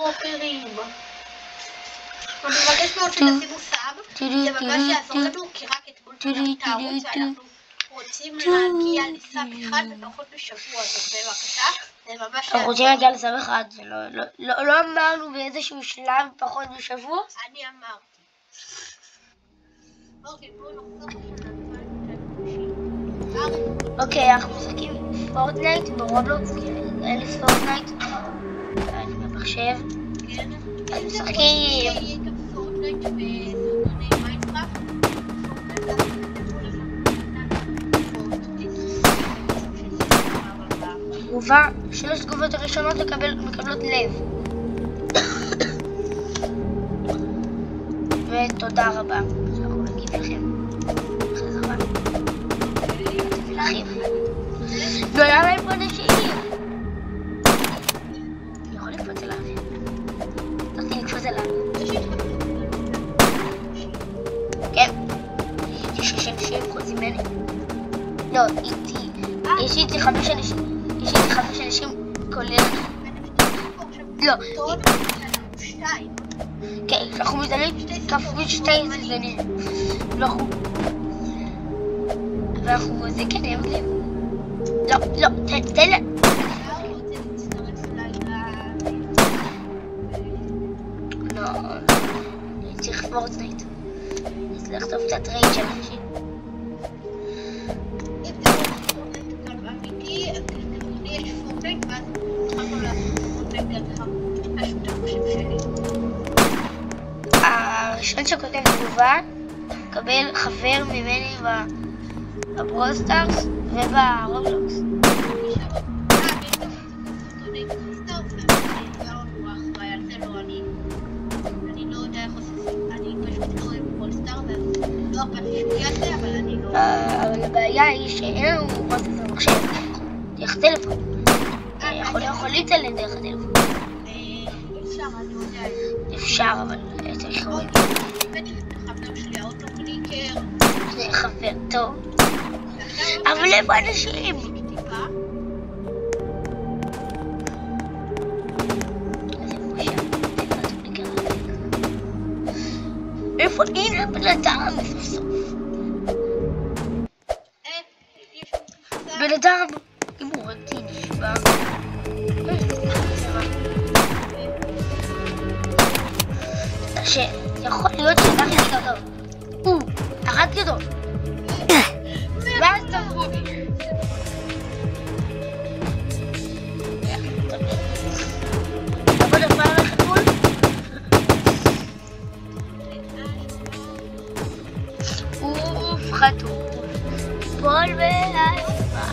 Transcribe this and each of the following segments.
טרופרים. אני מבקש מאוד שתשימו סאב, זה ממש יעזור לנו, כי רק אתמול פתחת הערוץ ואנחנו רוצים להגיע לסאב אחד בפחות משבוע, אז בבקשה, זה ממש יעזור. אנחנו רוצים להגיע לסאב אחד, לא אמרנו באיזשהו שלב פחות משבוע? אני אמרתי. אוקיי, בואו נחזור אוקיי, אנחנו משחקים פורטנייט ברובלוקס, אין לי פורטנייט, אני במחשב. כן. אז משחקים. פורטנייט בסרטוני מיינקראפט. תגובה, 3 תגובות הראשונות מקבלות לב. ותודה רבה. אנחנו נגיד לכם. חזרה. לא היה להם פה אנשים. אני יכול לקפוץ אליו. צריכתי לקפוץ אליו. כן. יש 6 אנשים חוץ ממני. לא, איתי. יש איתי 5 אנשים. יש איתי 5 אנשים כולל. לא. כן, אנחנו מזדלים כפול 2 זזנים. ואנחנו זה כן, הם לי. לא, תן לה. לא, אני צריך פורטנייט. אני צריך לכתוב קצת רייד של אנשים. אם זה פורטנייט כאן אמיתי, יש פורטנייט, ואז התחלנו לעשות פורטנייט דרך השותף שלי. הראשון שכותב תגובה, מקבל חבר ממני בברול סטארס וברובלוקס. אני לא יודע איך עושים, אני פשוט לא אוהב ברול סטאר, לא אכפת לי שהוא יעשה, אבל אני לא... אבל הבעיה היא שאין לנו פרוססור מחשב, דרך טלפון. יכולים לצלם דרך הטלפון. אפשר, אני יודע. אפשר, אבל צריך לראות. הבאתי את החבר שלי, האוטוקליקר. זה חבר טוב. אבל איפה אנשים? איפה? הנה בן אדם סוף סוף. בן אדם, אם הוא רציני נשבע. שיכול להיות שכך יגיד אותו. הרגתי אותו. ואז תבוא בי. תבוא לפעם לחתול. חתול. בול והאספה.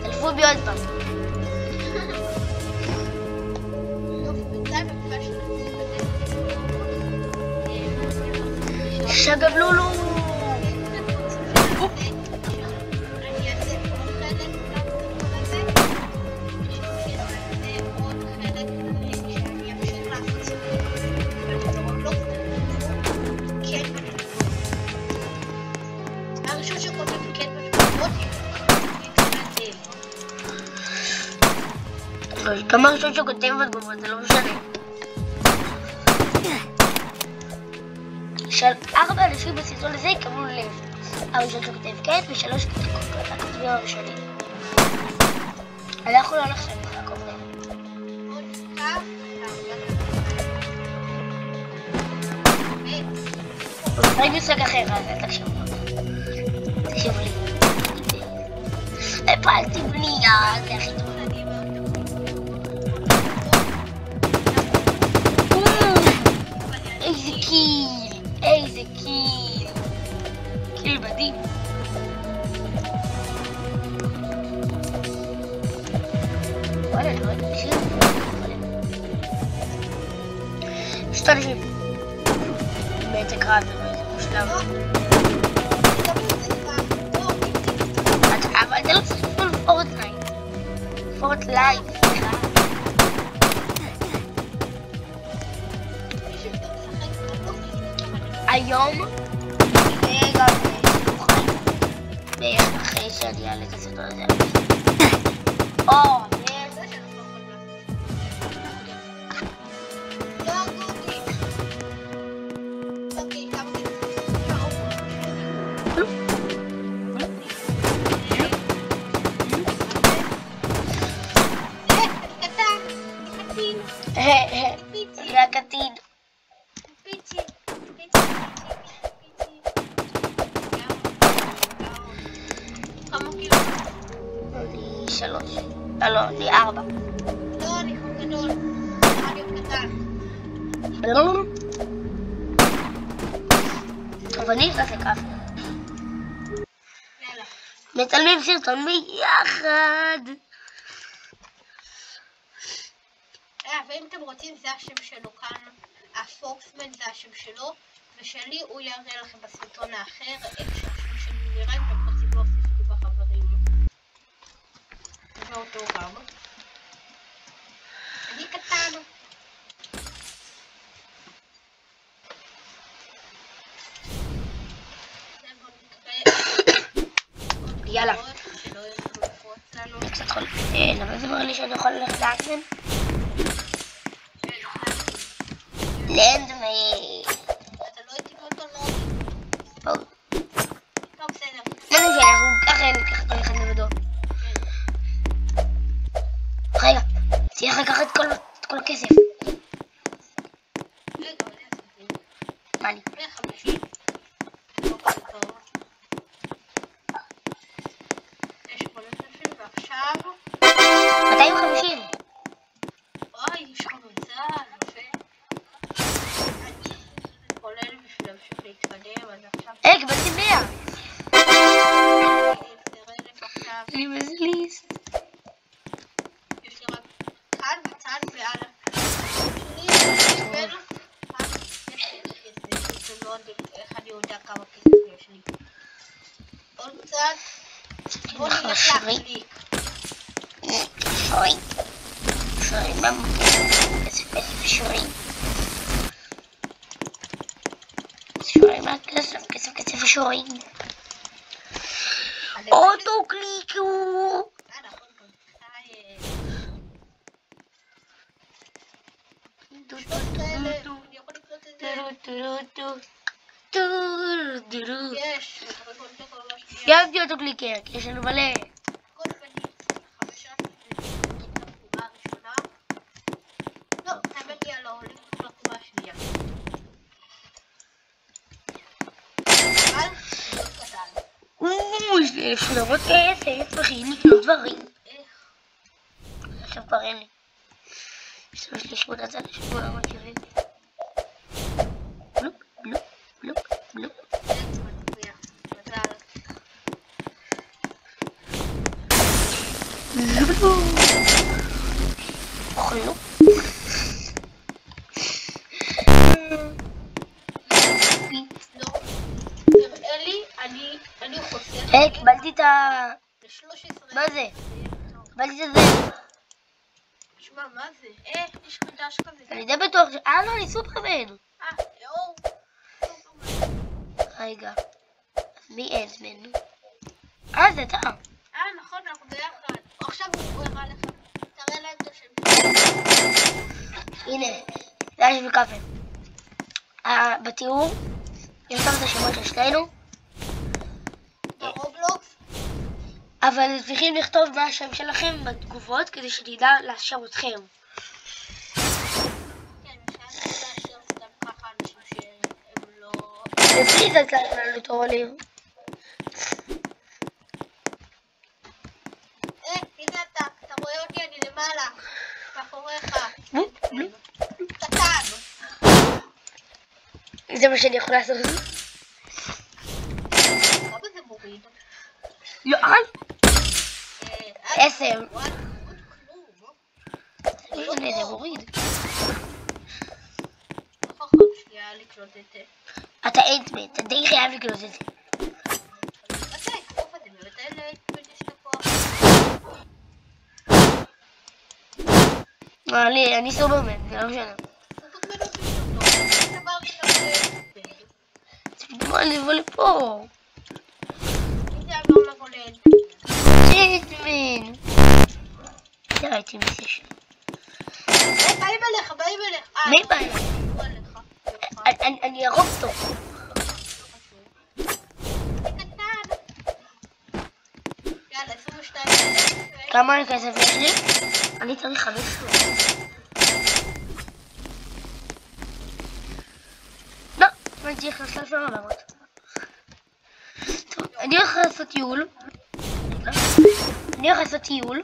תלפו בי עוד פעם. שגבלולו. כמה ראשון שכותב בתגובות, זה לא משנה. של 4 אנשים בסרטון הזה יקבלו לב. הראשון שכותב כעת ו3 הכותבים הראשונים. אנחנו לא נחשב לעקוב לב. אולי משחק אחר, אז תקשיבו. תקשיבו לי. הפלתי בנייה, זה הכי טוב. איזה קיל, איזה קיל. קיל מדהים. וואלה, לא יודעת שיר. יש אנשים. בעצם קראת ובאיזה מושלם. אבל אתה לא צריך לפעול פורטנייט. פורטנייט. היום זה גם מוכן בערך אחרי שאני אעלה את הסרטון הזה. או פיצי. זה הקטין. פיצי. כמה קילו? לי 3. לא, לי 4. לא, אני כבר גדול. אני עוד קטן. טוב, אני נכנס לקפה. יאללה. מצלמים סרטון ביחד. ואם אתם רוצים, זה השם שלו כאן. הפוקסמן זה השם שלו, ושלי הוא יראה לכם בסרטון האחר, איך שהשם שלי נראה, אם אתם רוצים להוסיף לי בחברים. ואותו גם. אני קטן. יאללה. שלא יוכלו לפרוץ לנו. קצת חול. למה זה אומר לי שאני יכול ללכת לאקסן? לנדמי. אתה לא איתי באותו לא? טוב. טוב, בסדר. לא משנה, אנחנו ככה ניקח כל אחד לבדו. רגע, צריך לקחת את כל הכסף. רגע, עוד 10. מה לי? 150. לא כל טוב. יש 8,000 ועכשיו... 250. אוי, יש לך מוצא, יפה. כולל בשביל להמשיך להתקדם, אז עכשיו... קיבלתי 100. אני מזליס. יש לי רק כאן בצד ועל איך אני יודע כמה כסף יש לי. עוד קצת. בוא נלך להקליק. שורים. שורים ממש. כסף שורים. שורים מהכסף, כסף שורים. אוטו קליקו. יאהבתי אותו קליקר, כי יש לנו מלא. לא, האמת היא על העולים לקומה השנייה. אבל, זה קטן. יש לי 1,800 כסף, צריכים לקנות דברים. איך? עכשיו כבר אין לי. יש לי 8,870. בלופ, בלופ, בלופ, בלופ. אוכלו. נראה לי, אני חוסר. קיבלתי את ה... ל-13. מה זה? קיבלתי את זה. תשמע, מה זה? יש חדש כזה. אני די בטוח ש... לא, אני סופרמן. יואו. רגע. מי אנטמן? זה אתה. נכון, אנחנו ביחד. עכשיו הוא הראה לך. תראה להם את השם. הנה, זה היה של קפה. בתיאור, יש גם את השמות של שתינו. ברובלוקס. אבל צריכים לכתוב מה השם שלכם בתגובות כדי שנדע לאשר אתכם. כן, אפשר לאשר סתם ככה אנשים שהם לא... ופליז אז לנו טרולים. הנה אתה רואה אותי, אני למעלה. מאחוריך. קטן. זה מה שאני יכולה לעשות. כמה זה מוריד? לא, 10. הנה, זה מוריד. לא חכם שנייה לקלוט את זה. אתה אנטמן, אתה די חייב לקלוט את זה. מתי הקרוב הזה? מתי לאנטמן יש את הכוח? אני סופרמן, זה לא משנה. סופרמן לא פשוט לא. דבר שאתה לאנטמן. מה לבוא לפה? אם זה עבר לבוא לאנטמן. אנטמן. זה הייתי מסיש. באים אליך, באים אליך. מי בא אליך? אני ארוג אותו. יאללה, 22,000. כמה כסף יש לי? אני צריך 500. אני צריך לעשות שם עולמות. טוב, אני הולך לעשות טיול.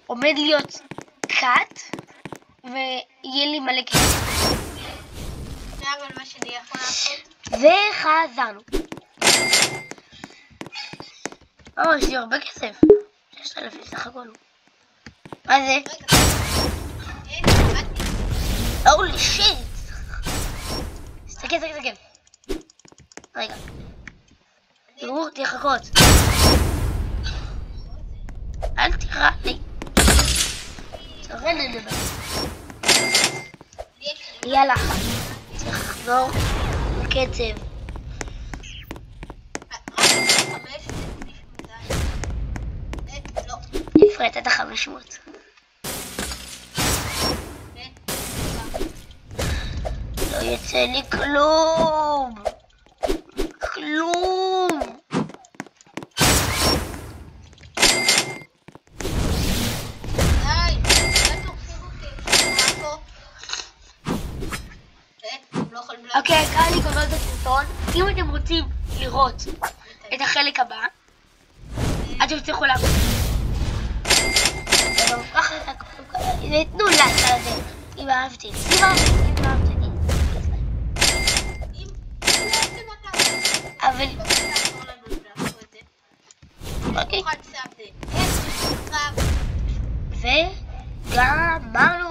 עומד להיות קאט, ויהיה לי מלא כסף. זה אבל מה שאני יכול לעשות. וחזרנו. יש לי הרבה כסף. 6,000 סך הכל. מה זה? הולי שיט! תסתכל. רגע. תראו, תחכות. אל תקרא לי. צורן לדבר. יאללה. צריך לחזור לקצב. הפרט את 500. לא יצא לי כלום. אוקיי, קל לי גונות בסרטון. אם אתם רוצים לראות את החלק הבא, אתם צריכו לעבוד. תנו לייק על זה, אם אהבתם. אבל... אוקיי. וגם אמרנו